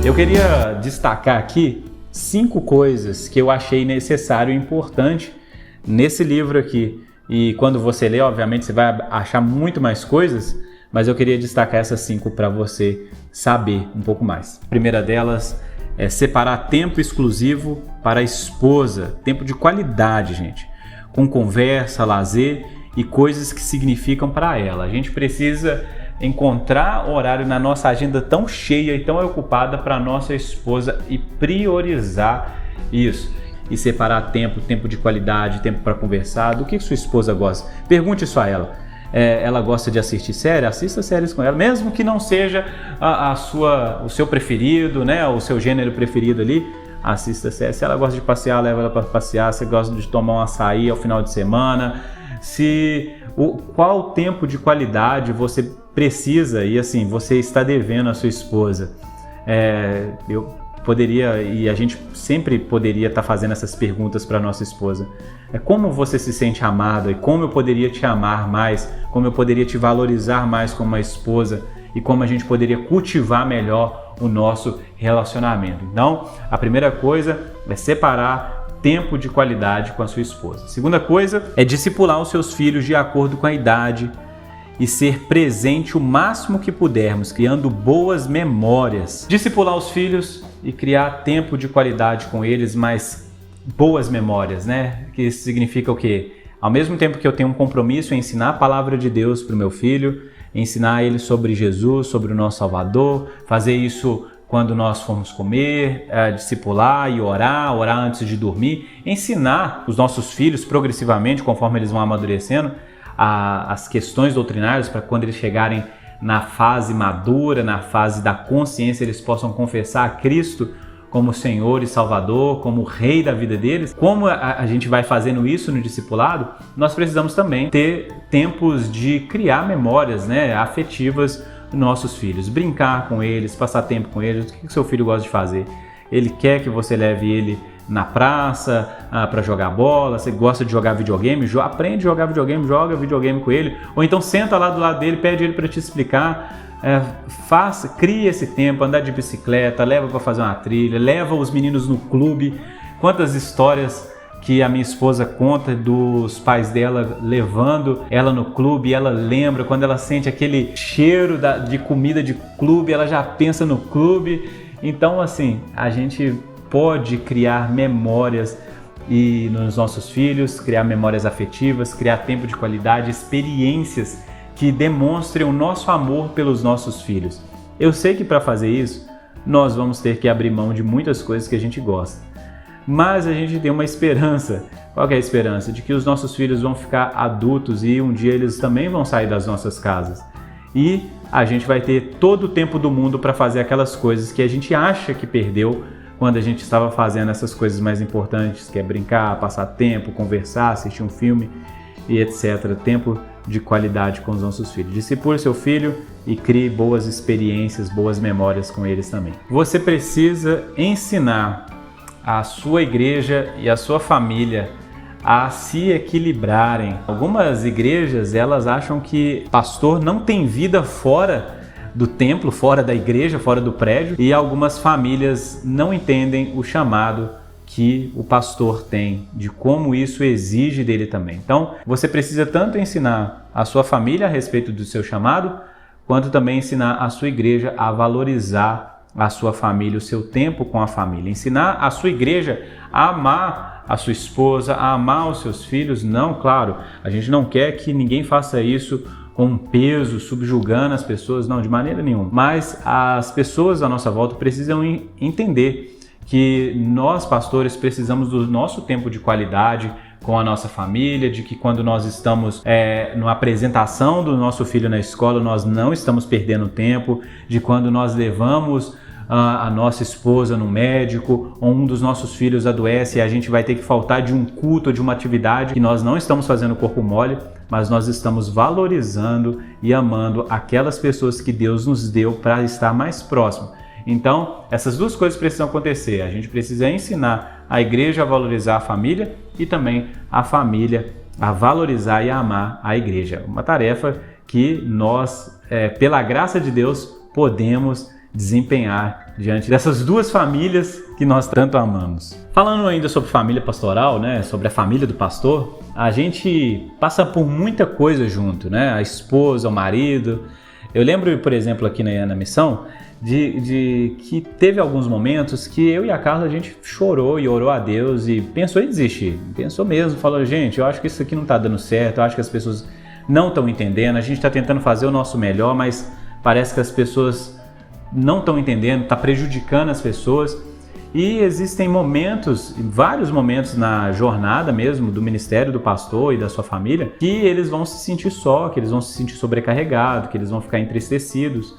Eu queria destacar aqui 5 coisas que eu achei necessário e importante nesse livro aqui. E quando você lê, obviamente, você vai achar muito mais coisas, mas eu queria destacar essas 5 para você saber um pouco mais. A primeira delas é separar tempo exclusivo para a esposa, tempo de qualidade, gente, com conversa, lazer e coisas que significam para ela. A gente precisa encontrar horário na nossa agenda tão cheia e tão ocupada para nossa esposa e priorizar isso. E separar tempo de qualidade, tempo para conversar. Do que sua esposa gosta? Pergunte isso a ela. Ela gosta de assistir série? Assista séries com ela, mesmo que não seja o seu preferido, né? O seu gênero preferido ali. Assista série. Se ela gosta de passear, leva ela para passear. Se gosta de tomar um açaí ao final de semana. Qual tempo de qualidade você precisa e assim, você está devendo à sua esposa? Eu poderia, e a gente sempre poderia estar fazendo essas perguntas para nossa esposa. Como você se sente amada e como eu poderia te amar mais, como eu poderia te valorizar mais como uma esposa e como a gente poderia cultivar melhor o nosso relacionamento. Então, a primeira coisa é separar tempo de qualidade com a sua esposa. A segunda coisa é discipular os seus filhos de acordo com a idade e ser presente o máximo que pudermos, criando boas memórias. Discipular os filhos e criar tempo de qualidade com eles, mas boas memórias, né? Que isso significa o quê? Ao mesmo tempo que eu tenho um compromisso em ensinar a palavra de Deus para o meu filho, ensinar ele sobre Jesus, sobre o nosso Salvador, fazer isso quando nós formos comer, discipular e orar antes de dormir, ensinar os nossos filhos progressivamente, conforme eles vão amadurecendo, as questões doutrinárias, para quando eles chegarem na fase madura, na fase da consciência, eles possam confessar a Cristo como Senhor e Salvador, como Rei da vida deles. Como a gente vai fazendo isso no discipulado, nós precisamos também ter tempos de criar memórias, né, afetivas dos nossos filhos, brincar com eles, passar tempo com eles. O que seu filho gosta de fazer? Ele quer que você leve ele na praça para jogar bola? Você gosta de jogar videogame? Aprende a jogar videogame, joga videogame com ele, ou então senta lá do lado dele, pede ele para te explicar. Crie esse tempo, andar de bicicleta, leva para fazer uma trilha, leva os meninos no clube. Quantas histórias que a minha esposa conta dos pais dela levando ela no clube, e ela lembra, quando ela sente aquele cheiro de comida de clube, ela já pensa no clube. Então, assim, a gente pode criar memórias nos nossos filhos, criar memórias afetivas, criar tempo de qualidade, experiências que demonstrem o nosso amor pelos nossos filhos. Eu sei que para fazer isso, nós vamos ter que abrir mão de muitas coisas que a gente gosta. Mas a gente tem uma esperança. Qual que é a esperança? De que os nossos filhos vão ficar adultos e um dia eles também vão sair das nossas casas. E a gente vai ter todo o tempo do mundo para fazer aquelas coisas que a gente acha que perdeu quando a gente estava fazendo essas coisas mais importantes, que é brincar, passar tempo, conversar, assistir um filme e etc. Tempo de qualidade com os nossos filhos. Discipule seu filho e crie boas experiências, boas memórias com eles também. Você precisa ensinar a sua igreja e a sua família a se equilibrarem. Algumas igrejas, elas acham que pastor não tem vida fora do templo, fora da igreja, fora do prédio, e algumas famílias não entendem o chamado que o pastor tem, de como isso exige dele também. Então, você precisa tanto ensinar a sua família a respeito do seu chamado, quanto também ensinar a sua igreja a valorizar a sua família, o seu tempo com a família. Ensinar a sua igreja a amar a sua esposa, a amar os seus filhos. Não, claro, a gente não quer que ninguém faça isso com um peso, subjugando as pessoas, não, de maneira nenhuma. Mas as pessoas à nossa volta precisam entender que nós, pastores, precisamos do nosso tempo de qualidade com a nossa família, de que quando nós estamos numa apresentação do nosso filho na escola, nós não estamos perdendo tempo, de quando nós levamos a nossa esposa no médico, ou um dos nossos filhos adoece e a gente vai ter que faltar de um culto, de uma atividade, que nós não estamos fazendo corpo mole, mas nós estamos valorizando e amando aquelas pessoas que Deus nos deu para estar mais próximo. Então, essas duas coisas precisam acontecer. A gente precisa ensinar a igreja a valorizar a família e também a família a valorizar e a amar a igreja. Uma tarefa que nós, pela graça de Deus, podemos desempenhar diante dessas duas famílias que nós tanto amamos. Falando ainda sobre família pastoral, né, sobre a família do pastor, a gente passa por muita coisa junto, né, a esposa, o marido. Eu lembro, por exemplo, aqui na missão, de que teve alguns momentos que eu e a Carla, a gente chorou e orou a Deus e pensou em desistir. Pensou mesmo, falou, gente, eu acho que isso aqui não está dando certo, eu acho que as pessoas não estão entendendo, a gente está tentando fazer o nosso melhor, mas parece que as pessoas não estão entendendo, está prejudicando as pessoas. E existem momentos, vários momentos na jornada mesmo do ministério do pastor e da sua família, que eles vão se sentir só, que eles vão se sentir sobrecarregados, que eles vão ficar entristecidos.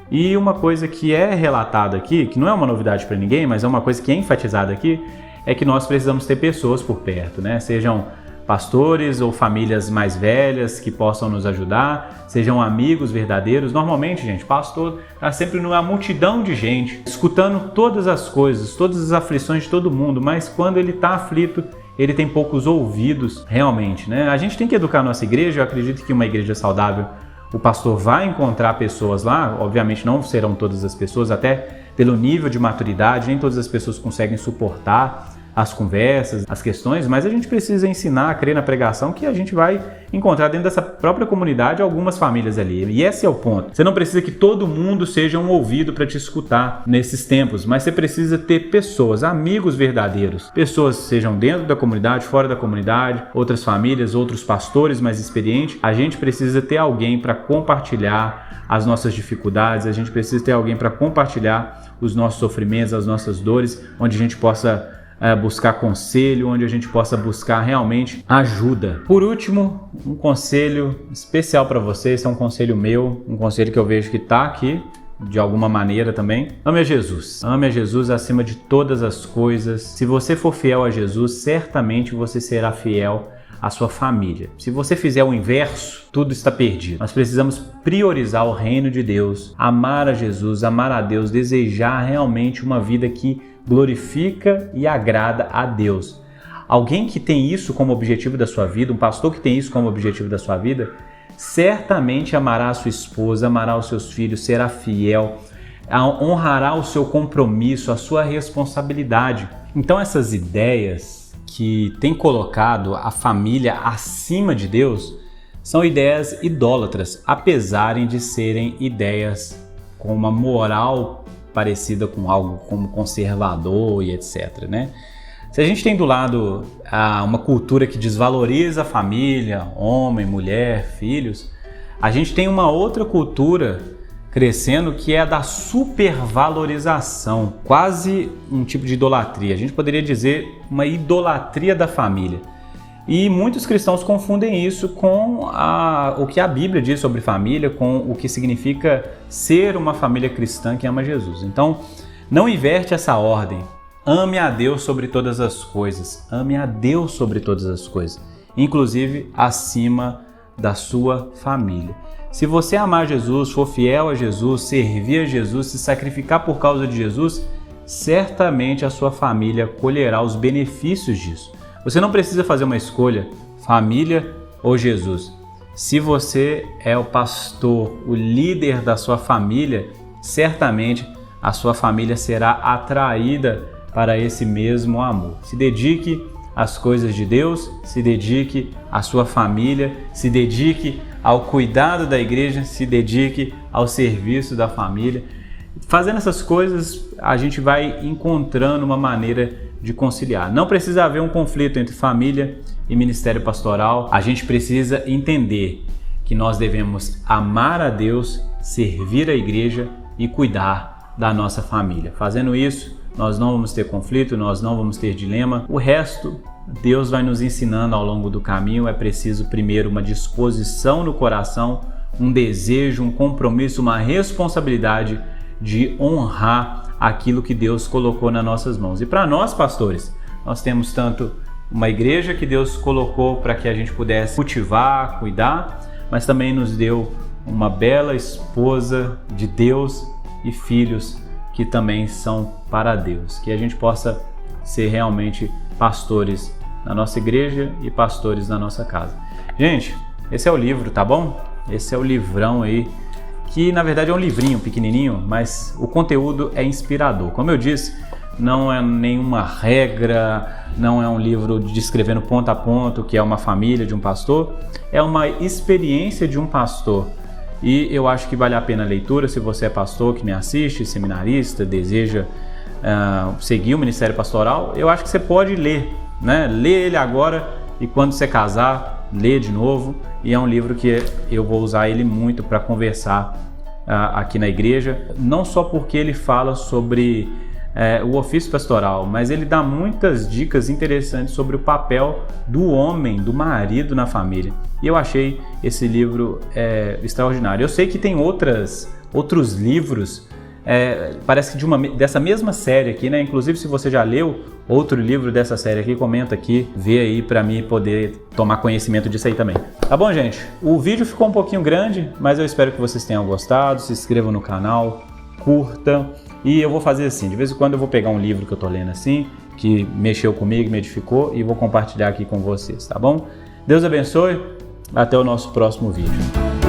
E uma coisa que é relatada aqui, que não é uma novidade para ninguém, mas é uma coisa que é enfatizada aqui, é que nós precisamos ter pessoas por perto, né? Sejam pastores ou famílias mais velhas que possam nos ajudar, sejam amigos verdadeiros. Normalmente, gente, pastor está sempre numa multidão de gente, escutando todas as coisas, todas as aflições de todo mundo, mas quando ele está aflito, ele tem poucos ouvidos realmente, né? A gente tem que educar a nossa igreja. Eu acredito que uma igreja saudável, o pastor vai encontrar pessoas lá, obviamente não serão todas as pessoas, até pelo nível de maturidade, nem todas as pessoas conseguem suportar as conversas, as questões, mas a gente precisa ensinar a crer na pregação, que a gente vai encontrar dentro dessa própria comunidade algumas famílias ali. E esse é o ponto. Você não precisa que todo mundo seja um ouvido para te escutar nesses tempos, mas você precisa ter pessoas, amigos verdadeiros, pessoas sejam dentro da comunidade, fora da comunidade, outras famílias, outros pastores mais experientes. A gente precisa ter alguém para compartilhar as nossas dificuldades, a gente precisa ter alguém para compartilhar os nossos sofrimentos, as nossas dores, onde a gente possa buscar conselho, onde a gente possa buscar realmente ajuda. Por último, um conselho especial para vocês, é um conselho meu, um conselho que eu vejo que está aqui de alguma maneira também. Ame a Jesus. Ame a Jesus acima de todas as coisas. Se você for fiel a Jesus, certamente você será fiel à sua família. Se você fizer o inverso, tudo está perdido. Nós precisamos priorizar o reino de Deus, amar a Jesus, amar a Deus, desejar realmente uma vida que glorifica e agrada a Deus. Alguém que tem isso como objetivo da sua vida, um pastor que tem isso como objetivo da sua vida, certamente amará a sua esposa, amará os seus filhos, será fiel, honrará o seu compromisso, a sua responsabilidade. Então essas ideias que têm colocado a família acima de Deus são ideias idólatras, apesar de serem ideias com uma moral parecida com algo como conservador e etc, né? Se a gente tem do lado uma cultura que desvaloriza a família, homem, mulher, filhos, a gente tem uma outra cultura crescendo que é a da supervalorização, quase um tipo de idolatria. A gente poderia dizer uma idolatria da família. E muitos cristãos confundem isso com o que a Bíblia diz sobre família, com o que significa ser uma família cristã que ama Jesus. Então, não inverte essa ordem. Ame a Deus sobre todas as coisas. Ame a Deus sobre todas as coisas, inclusive acima da sua família. Se você amar Jesus, for fiel a Jesus, servir a Jesus, se sacrificar por causa de Jesus, certamente a sua família colherá os benefícios disso. Você não precisa fazer uma escolha, família ou Jesus. Se você é o pastor, o líder da sua família, certamente a sua família será atraída para esse mesmo amor. Se dedique às coisas de Deus, se dedique à sua família, se dedique ao cuidado da igreja, se dedique ao serviço da família. Fazendo essas coisas, a gente vai encontrando uma maneira de conciliar. Não precisa haver um conflito entre família e ministério pastoral. A gente precisa entender que nós devemos amar a Deus, servir a igreja e cuidar da nossa família. Fazendo isso, nós não vamos ter conflito, nós não vamos ter dilema. O resto, Deus vai nos ensinando ao longo do caminho. É preciso primeiro uma disposição no coração, um desejo, um compromisso, uma responsabilidade de honrar aquilo que Deus colocou nas nossas mãos. E para nós, pastores, nós temos tanto uma igreja que Deus colocou para que a gente pudesse cultivar, cuidar, mas também nos deu uma bela esposa de Deus e filhos que também são para Deus. Que a gente possa ser realmente pastores na nossa igreja e pastores na nossa casa. Gente, esse é o livro, tá bom? Esse é o livrão aí que na verdade é um livrinho pequenininho, mas o conteúdo é inspirador. Como eu disse, não é nenhuma regra, não é um livro descrevendo ponto a ponto que é uma família de um pastor, é uma experiência de um pastor. E eu acho que vale a pena a leitura se você é pastor que me assiste, seminarista, deseja seguir o ministério pastoral. Eu acho que você pode ler, né? Lê ele agora e quando você casar, lê de novo. E é um livro que eu vou usar ele muito para conversar aqui na igreja, não só porque ele fala sobre o ofício pastoral, mas ele dá muitas dicas interessantes sobre o papel do homem, do marido na família. E eu achei esse livro extraordinário. Eu sei que tem outros livros, parece que dessa mesma série aqui, né? Inclusive, se você já leu outro livro dessa série aqui, comenta aqui, vê aí para mim poder tomar conhecimento disso aí também. Tá bom, gente? O vídeo ficou um pouquinho grande, mas eu espero que vocês tenham gostado. Se inscrevam no canal, curta. E eu vou fazer assim, de vez em quando eu vou pegar um livro que eu tô lendo assim, que mexeu comigo, me edificou, e vou compartilhar aqui com vocês, tá bom? Deus abençoe, até o nosso próximo vídeo.